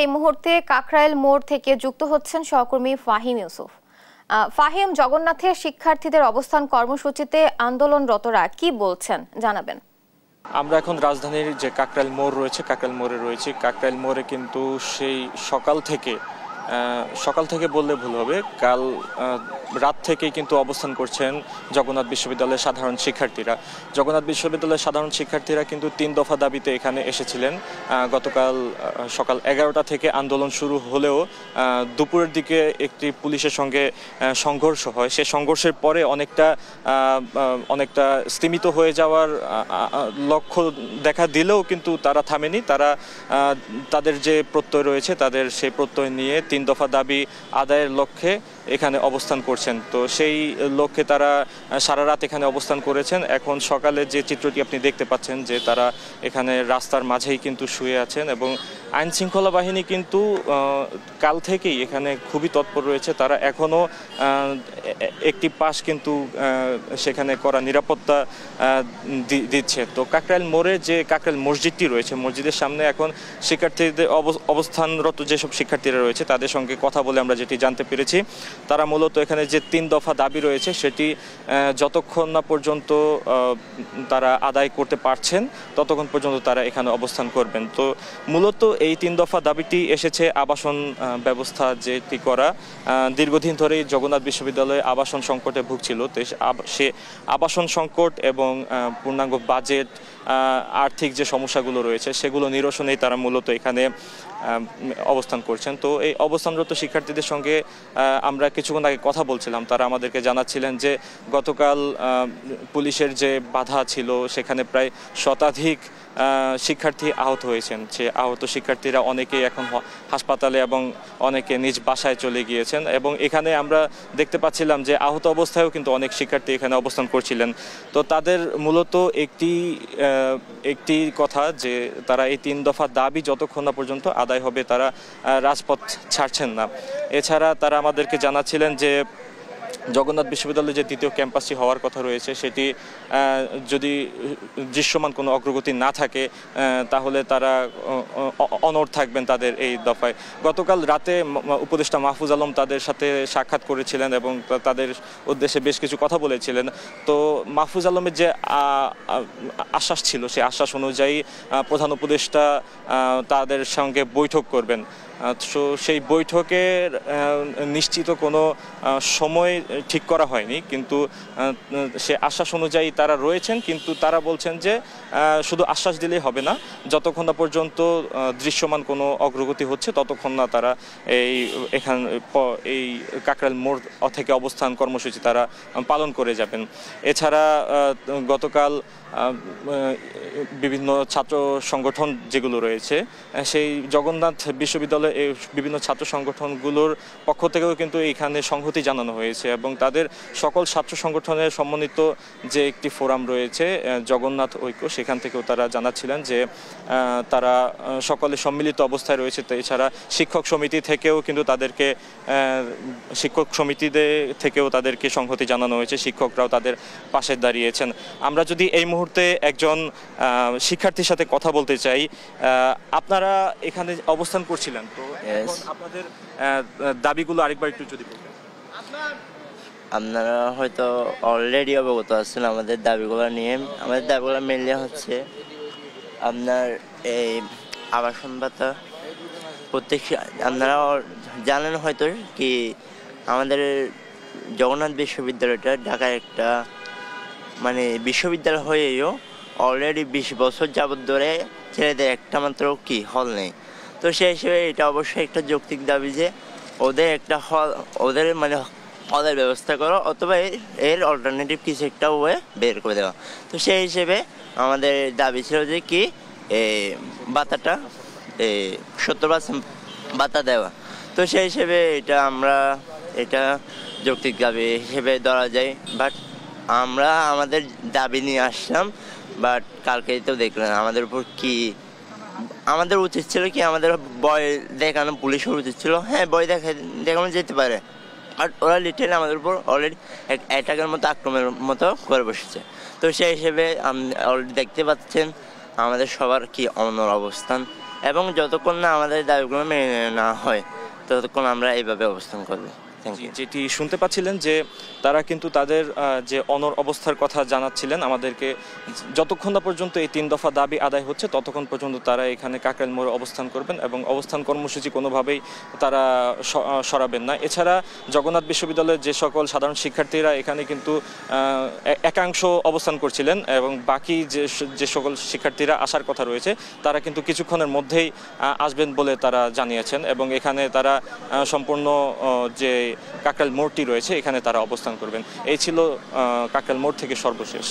এই মুহূর্তে কাকরাইল মোড় থেকে যুক্ত হচ্ছেন সহকর্মী ফাহিম ইউসুফ। ফাহিম, জগন্নাথের শিক্ষার্থীদের অবস্থান কর্মসূচিতে আন্দোলনরতরা কি বলছেন জানাবেন। আমরা এখন রাজধানীর যে কাকরাইল মোড় রয়েছে, কাকরাইল মোড়ে রয়েছে। কাকরাইল মোড়ে কিন্তু সেই সকাল থেকে বললে ভুল হবে, কাল রাত থেকেই কিন্তু অবস্থান করছেন জগন্নাথ বিশ্ববিদ্যালয়ের সাধারণ শিক্ষার্থীরা। জগন্নাথ বিশ্ববিদ্যালয়ের সাধারণ শিক্ষার্থীরা কিন্তু 3 দফা দাবিতে এখানে এসেছিলেন। গতকাল সকাল 11টা থেকে আন্দোলন শুরু হলেও দুপুরের দিকে একটি পুলিশের সঙ্গে সংঘর্ষ হয়। সেই সংঘর্ষের পরে অনেকটা স্তিমিত হয়ে যাওয়ার লক্ষ্য দেখা দিলেও কিন্তু তারা থামেনি। তাদের যে প্রত্যয় রয়েছে, তাদের সেই প্রত্যয় নিয়ে 3 দফা দাবি আদায়ের লক্ষ্যে এখানে অবস্থান করছেন। তো সেই লক্ষ্যে তারা সারা রাত এখানে অবস্থান করেছেন। এখন সকালে যে চিত্রটি আপনি দেখতে পাচ্ছেন, যে তারা এখানে রাস্তার মাঝেই কিন্তু শুয়ে আছেন এবং আইন শৃঙ্খলা বাহিনী কিন্তু কাল থেকেই এখানে খুবই তৎপর রয়েছে। তারা এখনও একটি পাশ কিন্তু সেখানে করা নিরাপত্তা দিচ্ছে। তো কাকরাইল মোড়ে যে কাকরাইল মসজিদটি রয়েছে, মসজিদের সামনে এখন শিক্ষার্থীদের অবস্থানরত যেসব শিক্ষার্থীরা রয়েছে তাদের সঙ্গে কথা বলে আমরা যেটি জানতে পেরেছি, তারা মূলত এখানে যে 3 দফা দাবি রয়েছে সেটি যতক্ষণ না পর্যন্ত তারা আদায় করতে পারছেন ততক্ষণ পর্যন্ত তারা এখানে অবস্থান করবেন। তো মূলত এই 3 দফা দাবিটি এসেছে আবাসন ব্যবস্থা যেটি করা। দীর্ঘদিন ধরেই জগন্নাথ বিশ্ববিদ্যালয়ে আবাসন সংকটে ভুগছিল। তো সে আবাসন সংকট এবং পূর্ণাঙ্গ বাজেট, আর্থিক যে সমস্যাগুলো রয়েছে সেগুলো নিরসনেই তারা মূলত এখানে অবস্থান করছেন। তো এই অবস্থানরত শিক্ষার্থীদের সঙ্গে আমরা কিছুক্ষণ আগে কথা বলছিলাম। তারা আমাদেরকে জানাচ্ছিলেন যে গতকাল পুলিশের যে বাধা ছিল সেখানে প্রায় শতাধিক শিক্ষার্থী আহত হয়েছেন। সে আহত শিক্ষার্থীরা অনেকেই এখন হাসপাতালে এবং অনেকে নিজ বাসায় চলে গিয়েছেন। এবং এখানে আমরা দেখতে পাচ্ছিলাম যে আহত অবস্থায়ও কিন্তু অনেক শিক্ষার্থী এখানে অবস্থান করছিলেন। তো তাদের মূলত একটি কথা, যে তারা এই 3 দফা দাবি যতক্ষণ না পর্যন্ত আদায় হবে তারা রাজপথ ছাড়ছেন না। এছাড়া তারা আমাদেরকে জানাচ্ছিলেন যে জগন্নাথ বিশ্ববিদ্যালয়ে যে 2য় ক্যাম্পাসটি হওয়ার কথা রয়েছে সেটি যদি দৃশ্যমান কোনো অগ্রগতি না থাকে তাহলে তারা অনড় থাকবেন তাদের এই দফায়। গতকাল রাতে উপদেষ্টা মাহফুজ আলম তাদের সাথে সাক্ষাৎ করেছিলেন এবং তাদের উদ্দেশ্যে বেশ কিছু কথা বলেছিলেন। তো মাহফুজ আলমের যে আশ্বাস ছিল, সেই আশ্বাস অনুযায়ী প্রধান উপদেষ্টা তাদের সঙ্গে বৈঠক করবেন। তো সেই বৈঠকের নিশ্চিত কোনো সময় ঠিক করা হয়নি, কিন্তু সে আশ্বাস অনুযায়ী তারা রয়েছেন। কিন্তু তারা বলছেন যে শুধু আশ্বাস দিলেই হবে না, যতক্ষণ না পর্যন্ত দৃশ্যমান কোনো অগ্রগতি হচ্ছে ততক্ষণ না তারা এই কাকরাইল মোড় থেকে অবস্থান কর্মসূচি তারা পালন করে যাবেন। এছাড়া গতকাল বিভিন্ন ছাত্র সংগঠন যেগুলো রয়েছে, সেই জগন্নাথ বিশ্ববিদ্যালয়ে বিভিন্ন ছাত্র সংগঠনগুলোর পক্ষ থেকেও কিন্তু এখানে সংহতি জানানো হয়েছে এবং তাদের সকল ছাত্র সংগঠনের সমন্বিত যে একটি ফোরাম রয়েছে জগন্নাথ ঐক্য, সেখান থেকেও তারা জানাচ্ছিলেন যে তারা সকলে সম্মিলিত অবস্থায় রয়েছে। তো এছাড়া শিক্ষক সমিতি থেকেও তাদেরকে সংহতি জানানো হয়েছে। শিক্ষকরাও তাদের পাশে দাঁড়িয়েছেন। আমরা যদি এই মুহূর্তে একজন শিক্ষার্থীর সাথে কথা বলতে চাই, আপনারা এখানে অবস্থান করছিলেন, তো এখন আপনাদের দাবিগুলো আরেকবার একটু যদি বলতেন। আপনারা হয়তো অলরেডি অবগত আছেন আমাদের দাবিগুলো নিয়ে। আমাদের দাবিগুলো মেনলি হচ্ছে আপনার এই আবাসন ভাতা। আপনারা জানেন হয়তো কি, আমাদের জগন্নাথ বিশ্ববিদ্যালয়টা ঢাকায় একটা বিশ্ববিদ্যালয় হয়েও অলরেডি 20 বছর যাবত ধরে ছেলেদের একটা মাত্র হল নেই। তো সেই হিসেবে এটা অবশ্যই একটা যৌক্তিক দাবি যে ওদের একটা হলের ব্যবস্থা করো, অথবা এর অল্টারনেটিভ কিছু একটা ওয়ে বের করে দেওয়া। তো সেই হিসেবে আমাদের দাবি ছিল যে ভাতাটা 70% ভাতা দেওয়া। তো সেই হিসেবে এটা যৌক্তিক দাবি হিসেবে ধরা যায়। বাট আমরা আমাদের দাবি নিয়ে আসলাম, বাট কালকে তো দেখলেন আমাদের উপর আমাদের উচিত ছিল আমাদের ভয় দেখানো, পুলিশের উচিত ছিল ভয় দেখানো যেতে পারে। আর ওরা লিটারালি আমাদের উপর অলরেডি অ্যাটাকের মতো আক্রমণের মতো করে বসেছে। তো সেই হিসেবে অলরেডি দেখতে পাচ্ছেন আমাদের সবার অনড় অবস্থান। এবং যতক্ষণ না আমাদের দাবিগুলো মেনে নেওয়া হয় ততক্ষণ আমরা এইভাবে অবস্থান করবো। যেটি শুনতে পাচ্ছিলেন যে তারা কিন্তু তাদের যে অনড় অবস্থার কথা জানাচ্ছিলেন আমাদেরকে, যতক্ষণ না পর্যন্ত এই 3 দফা দাবি আদায় হচ্ছে ততক্ষণ পর্যন্ত তারা এখানে কাকরাইল মোড়ে অবস্থান করবেন এবং অবস্থান কর্মসূচি কোনোভাবেই তারা সরাবেন না। এছাড়া জগন্নাথ বিশ্ববিদ্যালয়ের যে সকল সাধারণ শিক্ষার্থীরা এখানে কিন্তু একাংশ অবস্থান করছিলেন এবং বাকি যে সকল শিক্ষার্থীরা আসার কথা রয়েছে তারা কিন্তু কিছুক্ষণের মধ্যেই আসবেন বলে তারা জানিয়েছেন এবং এখানে তারা সম্পূর্ণ যে কাকরাইল মোড়টি রয়েছে এখানে তারা অবস্থান করবেন। এই ছিল কাকরাইল মোড় থেকে সর্বশেষ।